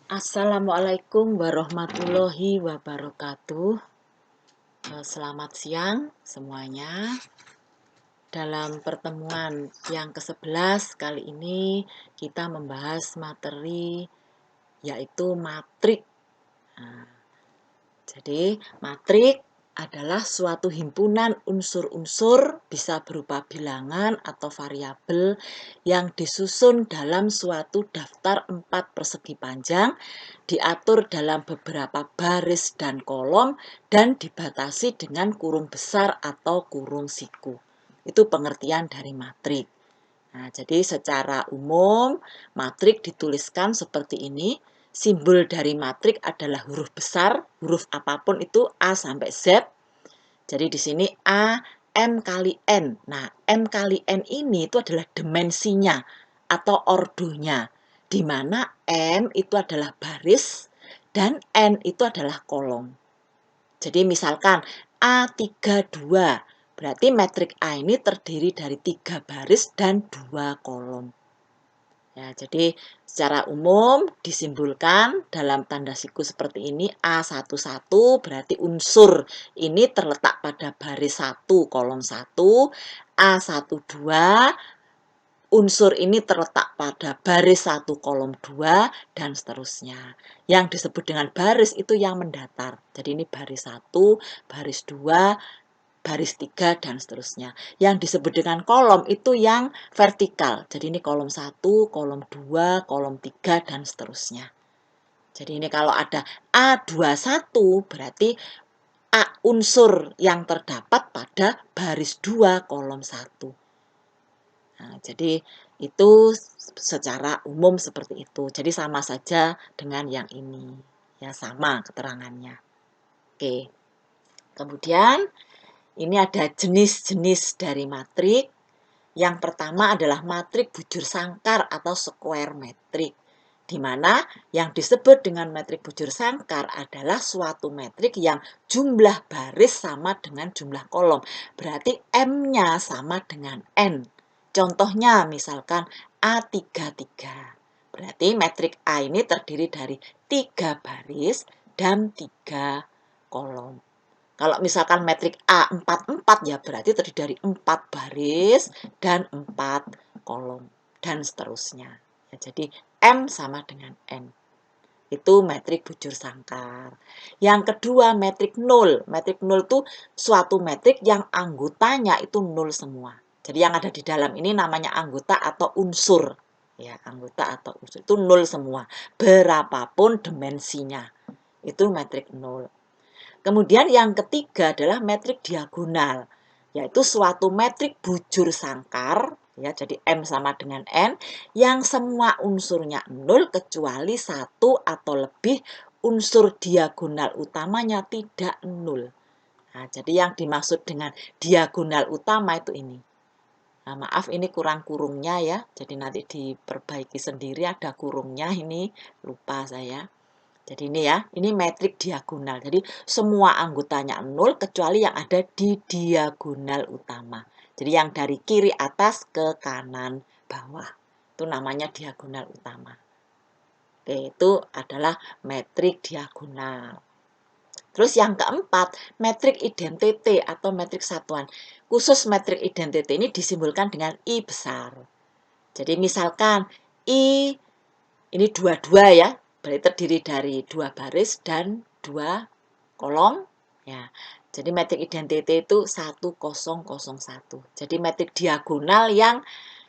Assalamualaikum warahmatullahi wabarakatuh. Selamat siang semuanya. Dalam pertemuan yang ke-11 kali ini kita membahas materi yaitu matrik. Nah, jadi matrik adalah suatu himpunan unsur-unsur bisa berupa bilangan atau variabel yang disusun dalam suatu daftar 4 persegi panjang, diatur dalam beberapa baris dan kolom, dan dibatasi dengan kurung besar atau kurung siku. Itu pengertian dari matrik. Nah, jadi secara umum matrik dituliskan seperti ini. Simbol dari matrik adalah huruf besar, huruf apapun itu A sampai Z. Jadi di sini A, M kali N. Nah, M kali N ini itu adalah dimensinya atau ordonya, di mana M itu adalah baris dan N itu adalah kolom. Jadi misalkan A32, berarti metrik A ini terdiri dari 3 baris dan 2 kolom. Ya, jadi secara umum disimbolkan dalam tanda siku seperti ini. A11 berarti unsur ini terletak pada baris 1 kolom 1. A12 unsur ini terletak pada baris 1 kolom 2 dan seterusnya. Yang disebut dengan baris itu yang mendatar. Jadi ini baris 1, baris 2, baris 3 dan seterusnya. Yang disebut dengan kolom itu yang vertikal. Jadi ini kolom 1, kolom 2, kolom 3 dan seterusnya. Jadi ini kalau ada A21 berarti A unsur yang terdapat pada baris 2 kolom 1. Nah, jadi itu secara umum seperti itu. Jadi sama saja dengan yang ini. Ya, sama keterangannya. Oke. Kemudian ini ada jenis-jenis dari matrik. Yang pertama adalah matrik bujur sangkar atau square metrik, di mana yang disebut dengan metrik bujur sangkar adalah suatu metrik yang jumlah baris sama dengan jumlah kolom. Berarti M-nya sama dengan N. Contohnya misalkan A33. Berarti metrik A ini terdiri dari 3 baris dan 3 kolom. Kalau misalkan metrik A44 ya berarti terdiri dari 4 baris dan 4 kolom dan seterusnya. Ya, jadi M sama dengan N. Itu metrik bujur sangkar. Yang kedua metrik nol. Metrik nol itu suatu metrik yang anggotanya itu nol semua. Jadi yang ada di dalam ini namanya anggota atau unsur. Ya, anggota atau unsur itu nol semua. Berapapun dimensinya. Itu metrik nol. Kemudian yang ketiga adalah metrik diagonal, yaitu suatu metrik bujur sangkar, ya, jadi M sama dengan N, yang semua unsurnya 0 kecuali 1 atau lebih unsur diagonal utamanya tidak 0. Nah, jadi yang dimaksud dengan diagonal utama itu ini. Nah, maaf ini kurang kurungnya ya, jadi nanti diperbaiki sendiri ada kurungnya ini, lupa saya. Jadi ini ya, ini metrik diagonal. Jadi semua anggotanya 0 kecuali yang ada di diagonal utama. Jadi yang dari kiri atas ke kanan bawah. Itu namanya diagonal utama. Oke, itu adalah metrik diagonal. Terus yang keempat, metrik identity atau metrik satuan. Khusus metrik identity ini disimbolkan dengan I besar. Jadi misalkan I ini 22 ya, berarti terdiri dari 2 baris dan 2 kolom. Ya, jadi metrik identity itu 1001. Jadi metrik diagonal yang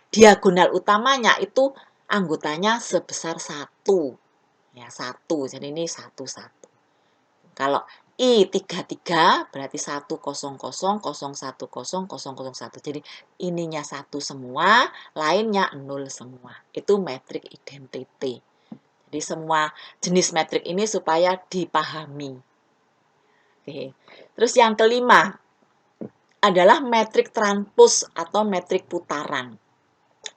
diagonal utamanya itu anggotanya sebesar 1. Ya, 1. Jadi ini 11. Kalau I33 berarti 100001001. Jadi ininya 1 semua, lainnya 0 semua. Itu metrik identity. Jadi semua jenis metrik ini supaya dipahami. Oke. Terus yang kelima adalah metrik transpos atau metrik putaran.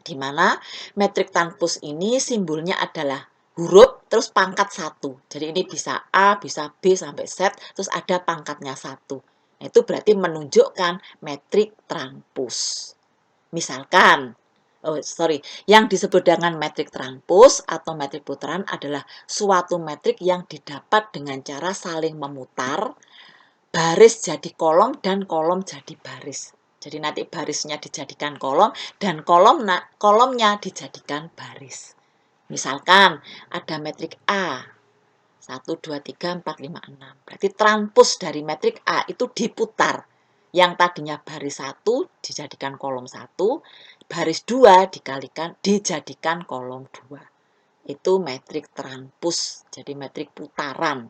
Di mana metrik transpos ini simbolnya adalah huruf terus pangkat 1. Jadi ini bisa A, bisa B sampai Z, terus ada pangkatnya 1. Nah, itu berarti menunjukkan metrik transpos. Misalkan yang disebut dengan metrik transpos atau metrik putaran adalah suatu metrik yang didapat dengan cara saling memutar, baris jadi kolom dan kolom jadi baris. Jadi nanti barisnya dijadikan kolom dan kolomnya dijadikan baris. Misalkan ada metrik A, 1, 2, 3, 4, 5, 6. Berarti transpos dari metrik A itu diputar. Yang tadinya baris 1 dijadikan kolom 1, baris 2 dijadikan kolom 2. Itu metrik transpos, jadi metrik putaran.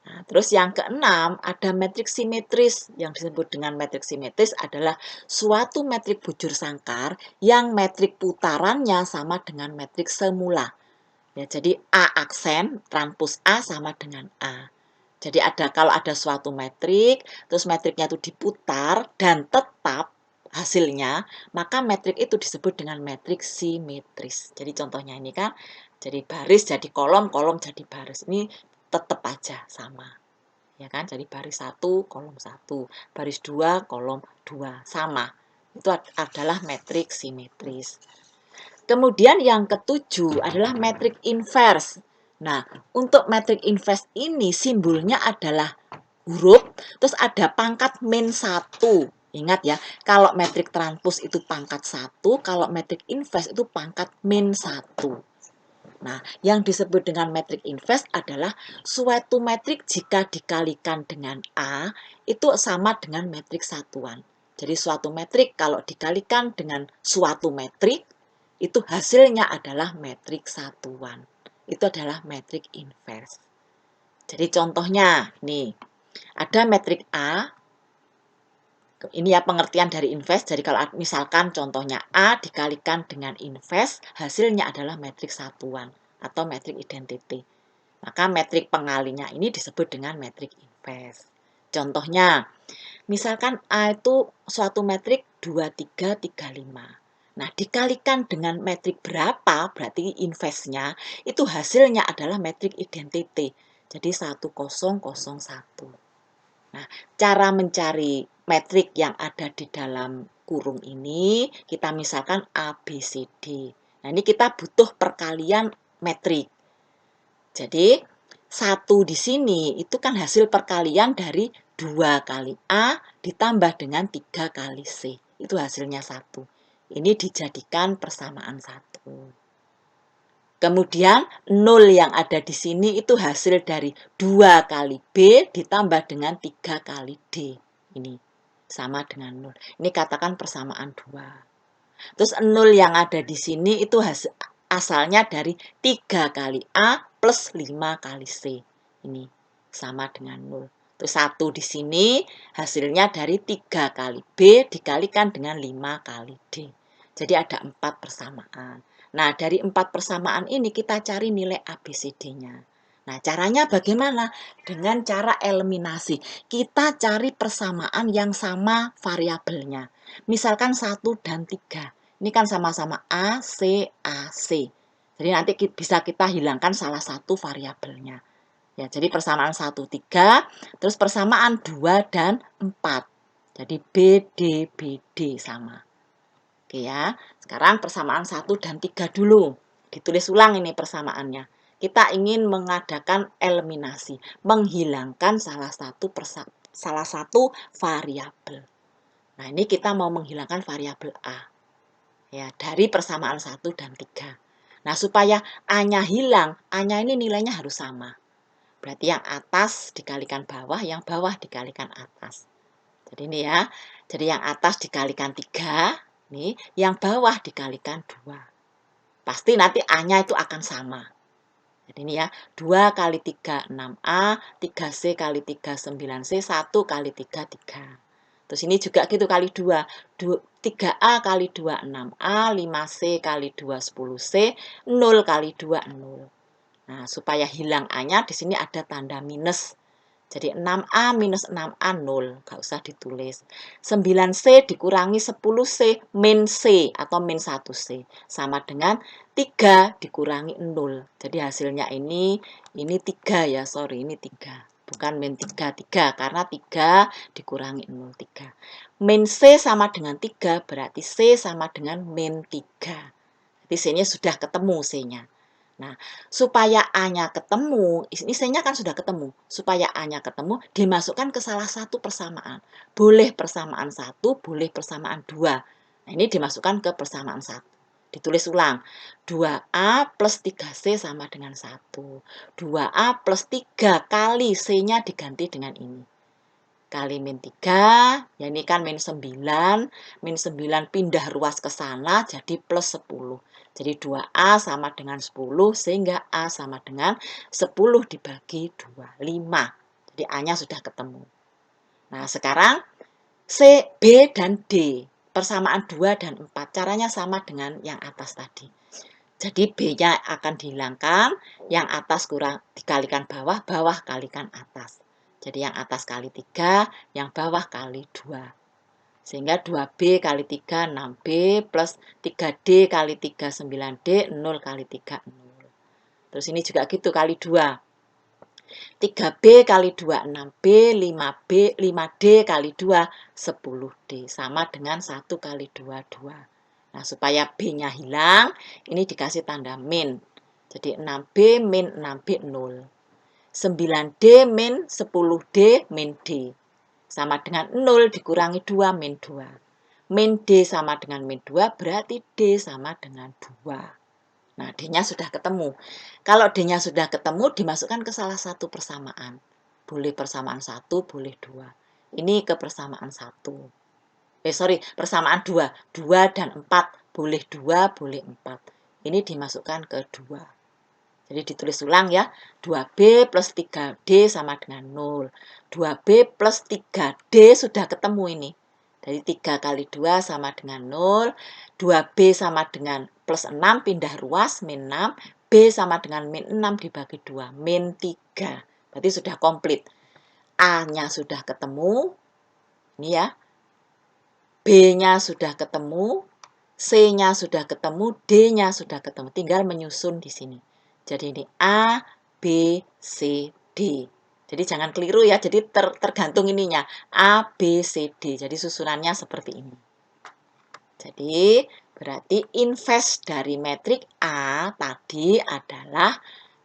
Nah, terus yang keenam, ada metrik simetris. Yang disebut dengan metrik simetris adalah suatu metrik bujur sangkar yang metrik putarannya sama dengan metrik semula. Ya, jadi A aksen, transpos A sama dengan A. Jadi kalau ada suatu metrik, terus metriknya itu diputar dan tetap hasilnya, maka metrik itu disebut dengan metrik simetris. Jadi contohnya ini kan, jadi baris jadi kolom, kolom jadi baris. Ini tetap aja sama. Ya kan? Jadi baris 1, kolom 1, baris 2, kolom 2, sama. Itu adalah metrik simetris. Kemudian yang ketujuh adalah metrik invers. Nah, untuk metrik invers ini simbolnya adalah huruf, terus ada pangkat min 1. Ingat ya, kalau metrik transpos itu pangkat 1, kalau metrik invers itu pangkat min 1. Nah, yang disebut dengan metrik invers adalah suatu metrik jika dikalikan dengan A itu sama dengan metrik satuan. Jadi suatu metrik kalau dikalikan dengan suatu metrik itu hasilnya adalah metrik satuan. Itu adalah metrik invers. Jadi contohnya nih, ada metrik A. Ini ya pengertian dari invers. Jadi kalau misalkan contohnya A dikalikan dengan invers, hasilnya adalah metrik satuan atau metrik identity. Maka metrik pengalinya ini disebut dengan metrik invers. Contohnya, misalkan A itu suatu metrik 2, 3, 3, 5. Nah, dikalikan dengan metrik berapa, berarti inversnya, itu hasilnya adalah metrik identity. Jadi 1, 0, 0, 1. Nah, cara mencari metrik yang ada di dalam kurung ini, kita misalkan A, B, C, D. Nah, ini kita butuh perkalian metrik. Jadi, 1 di sini itu kan hasil perkalian dari 2 kali A ditambah dengan 3 kali C. Itu hasilnya 1. Ini dijadikan persamaan 1. Kemudian 0 yang ada di sini itu hasil dari 2 kali B ditambah dengan 3 kali D. Ini sama dengan 0. Ini katakan persamaan 2. Terus 0 yang ada di sini itu asalnya dari 3 kali A plus 5 kali C. Ini sama dengan 0. Terus 1 di sini hasilnya dari 3 kali B dikalikan dengan 5 kali D. Jadi ada 4 persamaan. Nah, dari 4 persamaan ini kita cari nilai ABCD-nya. Nah, caranya bagaimana? Dengan cara eliminasi. Kita cari persamaan yang sama variabelnya. Misalkan 1 dan 3. Ini kan sama-sama A, C, A, C. Jadi nanti bisa kita hilangkan salah satu variabelnya. Ya, jadi persamaan 1, 3, terus persamaan 2 dan 4. Jadi B, D, B, D sama. Oke ya, sekarang persamaan 1 dan 3 dulu. Ditulis ulang ini persamaannya. Kita ingin mengadakan eliminasi, menghilangkan salah satu variabel. Nah, ini kita mau menghilangkan variabel A. Ya, dari persamaan 1 dan 3. Nah, supaya A-nya hilang, A-nya ini nilainya harus sama. Berarti yang atas dikalikan bawah, yang bawah dikalikan atas. Jadi ini ya, jadi yang atas dikalikan 3, nih, yang bawah dikalikan 2. Pasti nanti A-nya itu akan sama. Jadi ini ya, 2 kali 3, 6A, 3C kali 3, 9C, 1 kali 3, 3. Terus ini juga gitu kali 2. 3A kali 2, 6A, 5C kali 2, 10C, 0 kali 2, 0. Nah, supaya hilang A-nya, di sini ada tanda minus. Jadi 6A minus 6A 0, nggak usah ditulis. 9C dikurangi 10C min C atau min 1C. Sama dengan 3 dikurangi 0. Jadi hasilnya ini 3 ya, sorry, ini 3. bukan min 3 karena 3 dikurangi 0, 3. Min C sama dengan 3, berarti C sama dengan min 3. Jadi C-nya sudah ketemu C-nya. Nah, supaya A-nya ketemu, ini C-nya kan sudah ketemu. Supaya A-nya ketemu, dimasukkan ke salah satu persamaan. Boleh persamaan 1, boleh persamaan 2. Nah, ini dimasukkan ke persamaan 1. Ditulis ulang. 2A plus 3C sama dengan 1. 2A plus 3 kali C-nya diganti dengan ini. Kali min 3, ya ini kan min 9. Min 9 pindah ruas ke sana, jadi plus 10. Jadi 2A sama dengan 10, sehingga A sama dengan 10 dibagi 2, 5. Jadi A-nya sudah ketemu. Nah, sekarang C, B, dan D. Persamaan 2 dan 4. Caranya sama dengan yang atas tadi. Jadi B-nya akan dihilangkan, yang atas kurang dikalikan bawah, bawah kalikan atas. Jadi yang atas kali 3, yang bawah kali 2. Sehingga 2B kali 3, 6B, plus 3D kali 3, 9D, 0 kali 3, 0. Terus ini juga gitu, kali 2. 3B kali 2, 6B, 5B, 5D kali 2, 10D. Sama dengan 1 kali 2, 2. Nah, supaya B-nya hilang, ini dikasih tanda min. Jadi 6B min 6B, 0. 9D min 10D min D. Sama dengan 0 dikurangi 2 min 2. Min D sama dengan min 2 berarti D sama dengan 2. Nah, D-nya sudah ketemu. Kalau D-nya sudah ketemu, dimasukkan ke salah satu persamaan. Boleh persamaan 1, boleh 2. Ini ke persamaan 1. Persamaan 2. 2 dan 4. Boleh 2, boleh 4. Ini dimasukkan ke 2. Jadi ditulis ulang ya, 2B plus 3D sama dengan 0. 2B plus 3D sudah ketemu ini. Jadi 3 kali 2 sama dengan 0. 2B sama dengan plus 6, pindah ruas, min 6. B sama dengan min 6 dibagi 2, min 3. Berarti sudah komplit. A-nya sudah ketemu, ini ya. B-nya sudah ketemu, C-nya sudah ketemu, D-nya sudah ketemu. Tinggal menyusun di sini. Jadi ini A, B, C, D. Jadi jangan keliru ya, jadi tergantung ininya. A, B, C, D. Jadi susunannya seperti ini. Jadi berarti inverse dari metrik A tadi adalah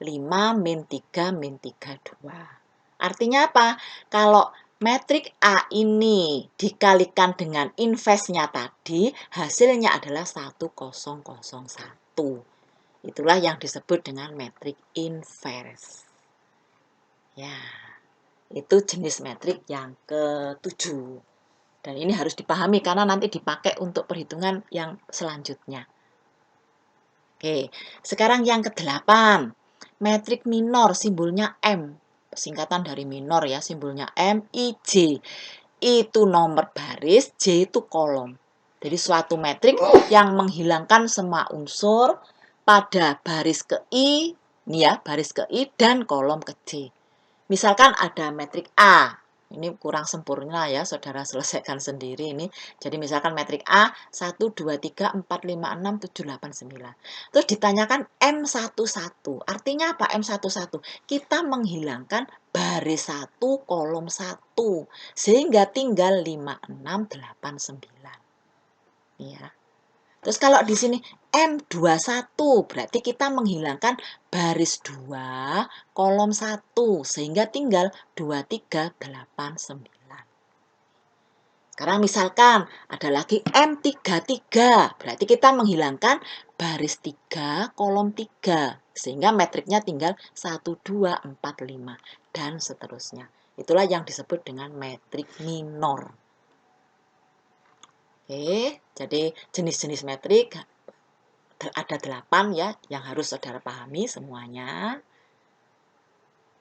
5 min 3 min 3, 2. Artinya apa? Kalau metrik A ini dikalikan dengan inverse-nya tadi, hasilnya adalah 1001. Itulah yang disebut dengan metrik inverse. Ya, itu jenis metrik yang ke-7. Dan ini harus dipahami karena nanti dipakai untuk perhitungan yang selanjutnya. Oke, sekarang yang ke-8. Metrik minor, simbolnya M. Singkatan dari minor ya, simbolnya M, I, J. Itu nomor baris, J itu kolom. Jadi suatu metrik yang menghilangkan semua unsur pada baris ke I, ini ya, baris ke I dan kolom ke J. Misalkan ada metrik A, ini kurang sempurna ya, saudara selesaikan sendiri ini. Jadi misalkan metrik A, 1, 2, 3, 4, 5, 6, 7, 8, 9. Terus ditanyakan M11, artinya apa M11? Kita menghilangkan baris 1, kolom 1, sehingga tinggal 5, 6, 8, 9. Ya. Terus kalau di sini M21, berarti kita menghilangkan baris 2, kolom 1, sehingga tinggal 2, 3, 8, 9. Sekarang misalkan ada lagi M33, berarti kita menghilangkan baris 3, kolom 3, sehingga metriknya tinggal 1, 2, 4, 5, dan seterusnya. Itulah yang disebut dengan metrik minor. Oke, jadi jenis-jenis metrik ada 8 ya, yang harus saudara pahami semuanya.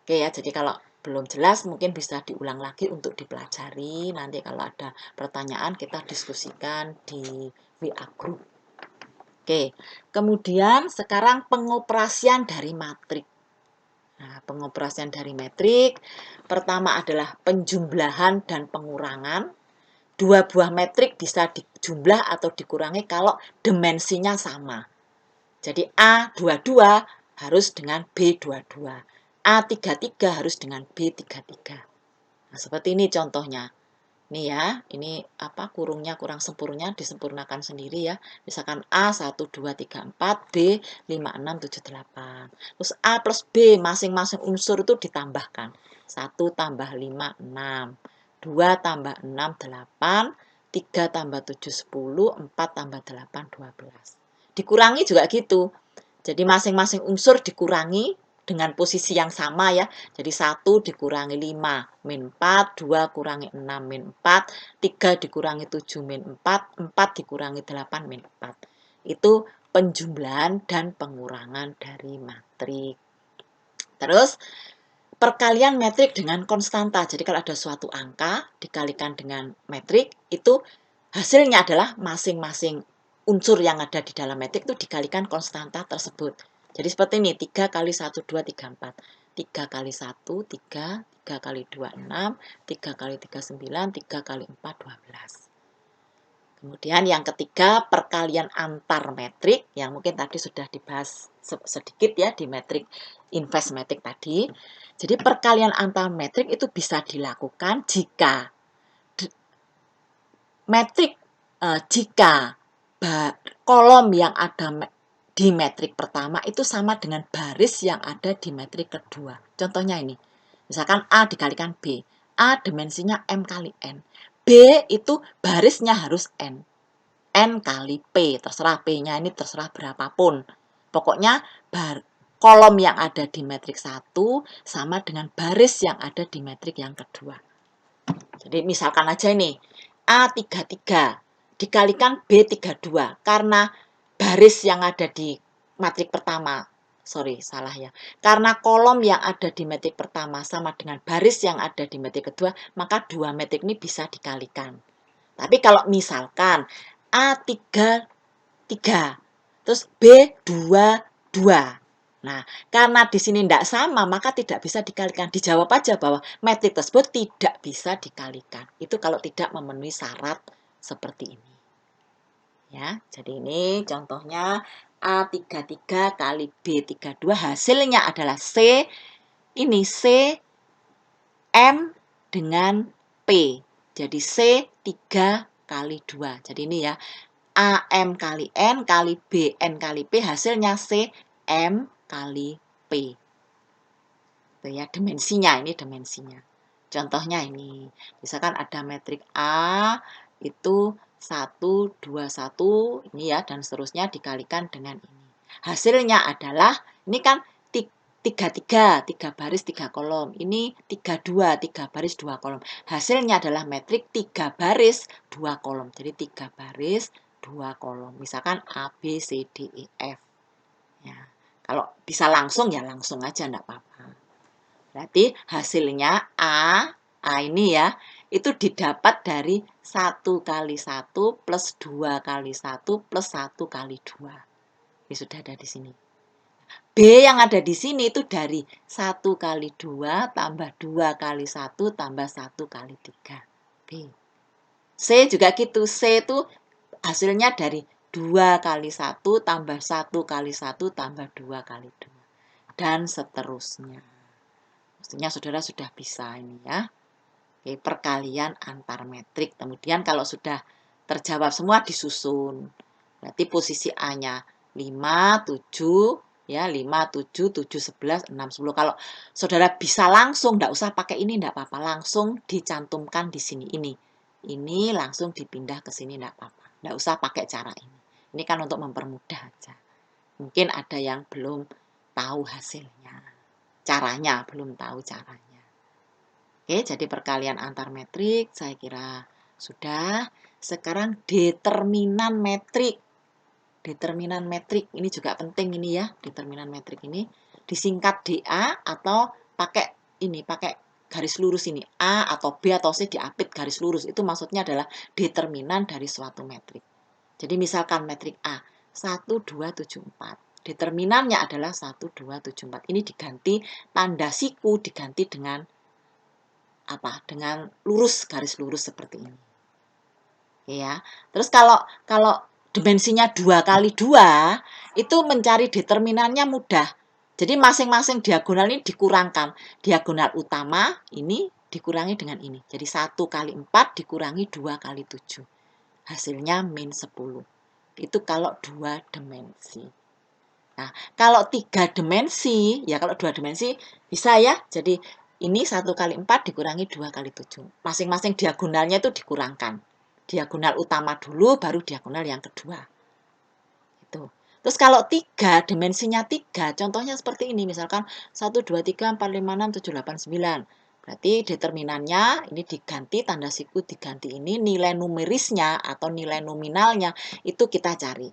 Oke ya, jadi kalau belum jelas mungkin bisa diulang lagi untuk dipelajari. Nanti kalau ada pertanyaan kita diskusikan di WA Group. Oke, kemudian sekarang pengoperasian dari matrik. Nah, pengoperasian dari metrik, pertama adalah penjumlahan dan pengurangan. Dua buah metrik bisa dijumlah atau dikurangi kalau dimensinya sama. Jadi A22 harus dengan B22. A33 harus dengan B33. Nah, seperti ini contohnya. Nih ya, ini apa kurungnya kurang sempurna, disempurnakan sendiri ya. Misalkan A 1, 2, 3, 4, B 5, 6, 7, 8. Terus A plus B masing-masing unsur itu ditambahkan. 1 tambah 5, 6. 2 tambah 6, 8. 3 tambah 7, 10. 4 tambah 8, 12. Dikurangi juga gitu. Jadi masing-masing unsur dikurangi dengan posisi yang sama ya. Jadi 1 dikurangi 5 min 4, 2 kurangi 6 min 4, 3 dikurangi 7 min 4, 4 dikurangi 8 min 4. Itu penjumlahan dan pengurangan dari matrik. Terus perkalian metrik dengan konstanta. Jadi kalau ada suatu angka dikalikan dengan metrik, itu hasilnya adalah masing-masing unsur yang ada di dalam metrik itu dikalikan konstanta tersebut. Jadi seperti ini, 3 kali 1, 2, 3, 4. 3 kali 1, 3. 3 kali 2, 6. 3 kali 3, 9. 3 kali 4, 12. Kemudian yang ketiga, perkalian antar metrik, yang mungkin tadi sudah dibahas sedikit ya di metrik invest metrik tadi. Jadi perkalian antar metrik itu bisa dilakukan jika metrik jika kolom yang ada di metrik pertama itu sama dengan baris yang ada di metrik kedua. Contohnya ini, misalkan A dikalikan B. A dimensinya M kali N. B itu barisnya harus N. N kali P, terserah P-nya ini terserah berapapun. Pokoknya kolom yang ada di metrik 1 sama dengan baris yang ada di metrik yang kedua. Jadi misalkan aja ini, A33 dikalikan B32, karena baris yang ada di metrik pertama, salah ya. Karena kolom yang ada di metrik pertama sama dengan baris yang ada di metrik kedua, maka dua metrik ini bisa dikalikan. Tapi kalau misalkan A33, terus B22. Nah, karena di sini tidak sama, maka tidak bisa dikalikan. Dijawab aja bahwa metrik tersebut tidak bisa dikalikan. Itu kalau tidak memenuhi syarat seperti ini. Ya, jadi ini contohnya A33 kali B32, hasilnya adalah C. Ini C M dengan P. Jadi C 3 kali 2. Jadi ini ya, AM kali N kali B, N kali P, hasilnya C M kali P. Itu ya, dimensinya, ini dimensinya. Contohnya ini, misalkan ada metrik A, itu 1, 2, 1, ini ya, dan seterusnya dikalikan dengan ini. Hasilnya adalah, ini kan 3 baris 3 kolom. Ini 3 baris 2 kolom. Hasilnya adalah metrik 3 baris 2 kolom. Jadi 3 baris 2 kolom. Misalkan A, B, C, D, E, F. Ya. Kalau bisa langsung ya langsung aja, enggak apa-apa. Berarti hasilnya A ini ya, itu didapat dari 1 kali 1 plus 2 kali 1 plus 1 kali 2. Ini sudah ada di sini. B yang ada di sini itu dari 1 kali 2 tambah 2 kali 1 tambah 1 kali 3. B. C juga gitu. C itu hasilnya dari 2 kali 1 tambah 1 kali 1 tambah 2 kali 2. Dan seterusnya. Maksudnya saudara sudah bisa ini ya. Oke, perkalian antar metrik. Kemudian kalau sudah terjawab semua disusun. Berarti posisi A-nya 5, 7, ya 5, 7, 7, 11, 6, 10. Kalau saudara bisa langsung, enggak usah pakai ini, enggak apa-apa. Langsung dicantumkan di sini ini. Ini langsung dipindah ke sini, enggak apa-apa. Enggak usah pakai cara ini. Ini kan untuk mempermudah aja. Mungkin ada yang belum tahu hasilnya. Caranya, belum tahu caranya. Oke, jadi perkalian antar metrik saya kira sudah. Sekarang determinan metrik. Determinan metrik ini juga penting ini ya, determinan metrik ini disingkat DA atau pakai ini, pakai garis lurus ini, A atau B atau C diapit garis lurus. Itu maksudnya adalah determinan dari suatu metrik. Jadi misalkan metrik A 1 2 7 4. Determinannya adalah 1 2 7 4. Ini diganti tanda siku diganti dengan apa? Dengan lurus, garis lurus seperti ini. Ya. Terus kalau dimensinya 2 kali 2, itu mencari determinannya mudah. Jadi masing-masing diagonal ini dikurangkan. Diagonal utama ini dikurangi dengan ini. Jadi 1 kali 4 dikurangi 2 kali 7. Hasilnya min 10. Itu kalau 2 dimensi. Nah, kalau 3 dimensi, ya kalau 2 dimensi bisa ya. Jadi ini 1 kali 4 dikurangi 2 kali 7. Masing-masing diagonalnya itu dikurangkan. Diagonal utama dulu, baru diagonal yang kedua. Itu. Terus kalau 3, dimensinya 3, contohnya seperti ini. Misalkan 1, 2, 3, 4, 5, 6, 7, 8, 9. Berarti determinannya ini diganti, tanda siku diganti ini, nilai numerisnya atau nilai nominalnya itu kita cari.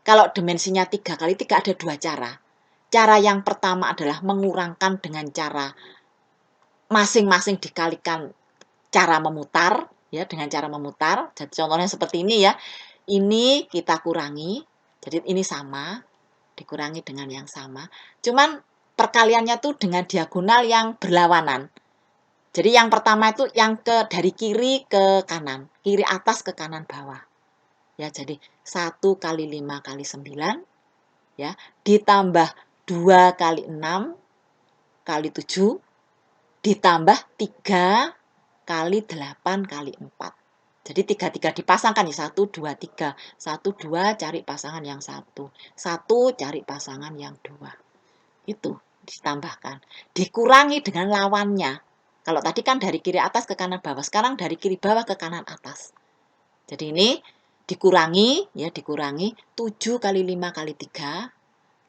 Kalau dimensinya 3 kali 3 ada 2 cara. Cara yang pertama adalah mengurangkan dengan cara masing-masing dikalikan cara memutar, ya, dengan cara memutar. Jadi contohnya seperti ini ya. Ini kita kurangi, jadi ini sama, dikurangi dengan yang sama. Cuman perkaliannya tuh dengan diagonal yang berlawanan. Jadi yang pertama itu yang dari kiri ke kanan, kiri atas ke kanan bawah. Ya, jadi 1 kali 5 kali 9, ya, ditambah 2 kali 6 kali 7, ditambah 3 kali 8 kali 4. Jadi 3 dipasangkan ya, 1, 2, 3. 1, 2 cari pasangan yang 1. 1 cari pasangan yang 2. Itu ditambahkan. Dikurangi dengan lawannya. Kalau tadi kan dari kiri atas ke kanan bawah, sekarang dari kiri bawah ke kanan atas. Jadi ini dikurangi, ya dikurangi 7 kali 5 kali 3,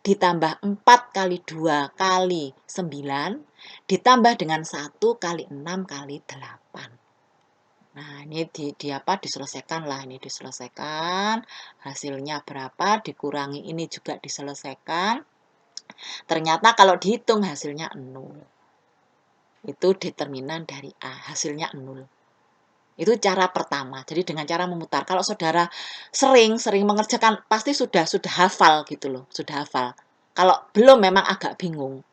ditambah 4 kali 2 kali 9, ditambah dengan 1 kali 6 kali 8. Nah, ini diselesaikan lah, ini diselesaikan. Hasilnya berapa? Dikurangi ini juga diselesaikan. Ternyata kalau dihitung hasilnya 0. Itu determinan dari A, hasilnya 0. Itu cara pertama. Jadi dengan cara memutar. Kalau saudara sering mengerjakan, pasti sudah hafal gitu loh, sudah hafal. Kalau belum memang agak bingung.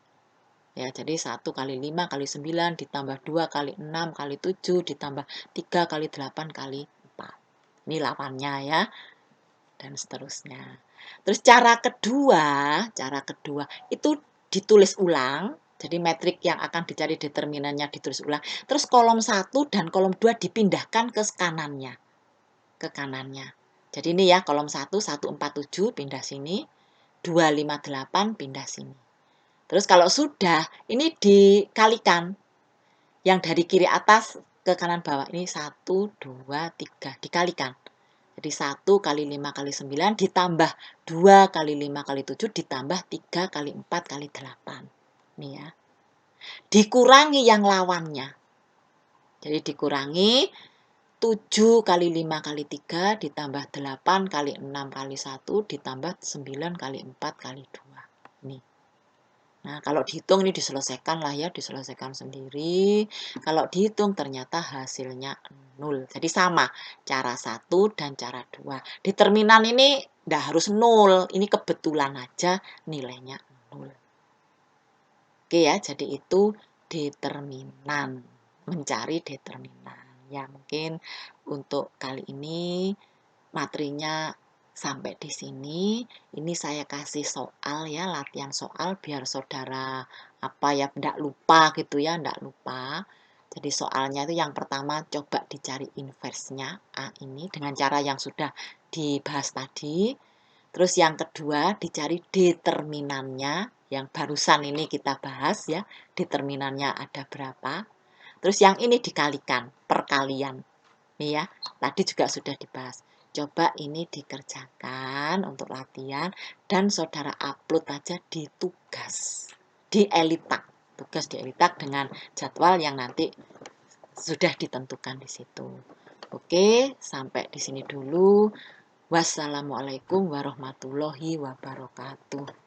Ya, jadi 1 kali 5 kali 9 ditambah 2 kali 6 kali 7 ditambah 3 kali 8 kali 4. Ini lawannya ya. Dan seterusnya. Terus cara kedua itu ditulis ulang. Jadi metrik yang akan dicari determinannya ditulis ulang. Terus kolom 1 dan kolom 2 dipindahkan ke kanannya. Ke kanannya. Jadi ini ya, kolom 1, 147 pindah sini. 258 pindah sini. Terus kalau sudah, ini dikalikan. Yang dari kiri atas ke kanan bawah. Ini 1, 2, 3. Dikalikan. Jadi 1 kali 5 kali 9 ditambah 2 kali 5 kali 7 ditambah 3 kali 4 kali 8. Ini ya. Dikurangi yang lawannya. Jadi dikurangi 7 kali 5 kali 3 ditambah 8 kali 6 kali 1 ditambah 9 kali 4 kali 2. Nih. Nah, kalau dihitung ini diselesaikan lah ya, diselesaikan sendiri. Kalau dihitung ternyata hasilnya 0. Jadi sama, cara 1 dan cara 2. Determinan ini tidak harus 0, ini kebetulan aja nilainya 0. Oke ya, jadi itu determinan, mencari determinan. Ya, mungkin untuk kali ini materinya sampai di sini. Ini saya kasih soal ya, latihan soal biar saudara enggak lupa gitu ya, enggak lupa. Jadi soalnya itu yang pertama coba dicari inversnya A ini dengan cara yang sudah dibahas tadi. Terus yang kedua dicari determinannya yang barusan ini kita bahas ya, determinannya ada berapa. Terus yang ini dikalikan, perkalian. Nih ya, tadi juga sudah dibahas. Coba ini dikerjakan untuk latihan dan saudara upload aja di tugas di Elitak. Tugas di Elitak dengan jadwal yang nanti sudah ditentukan di situ. Oke, sampai di sini dulu. Wassalamualaikum warahmatullahi wabarakatuh.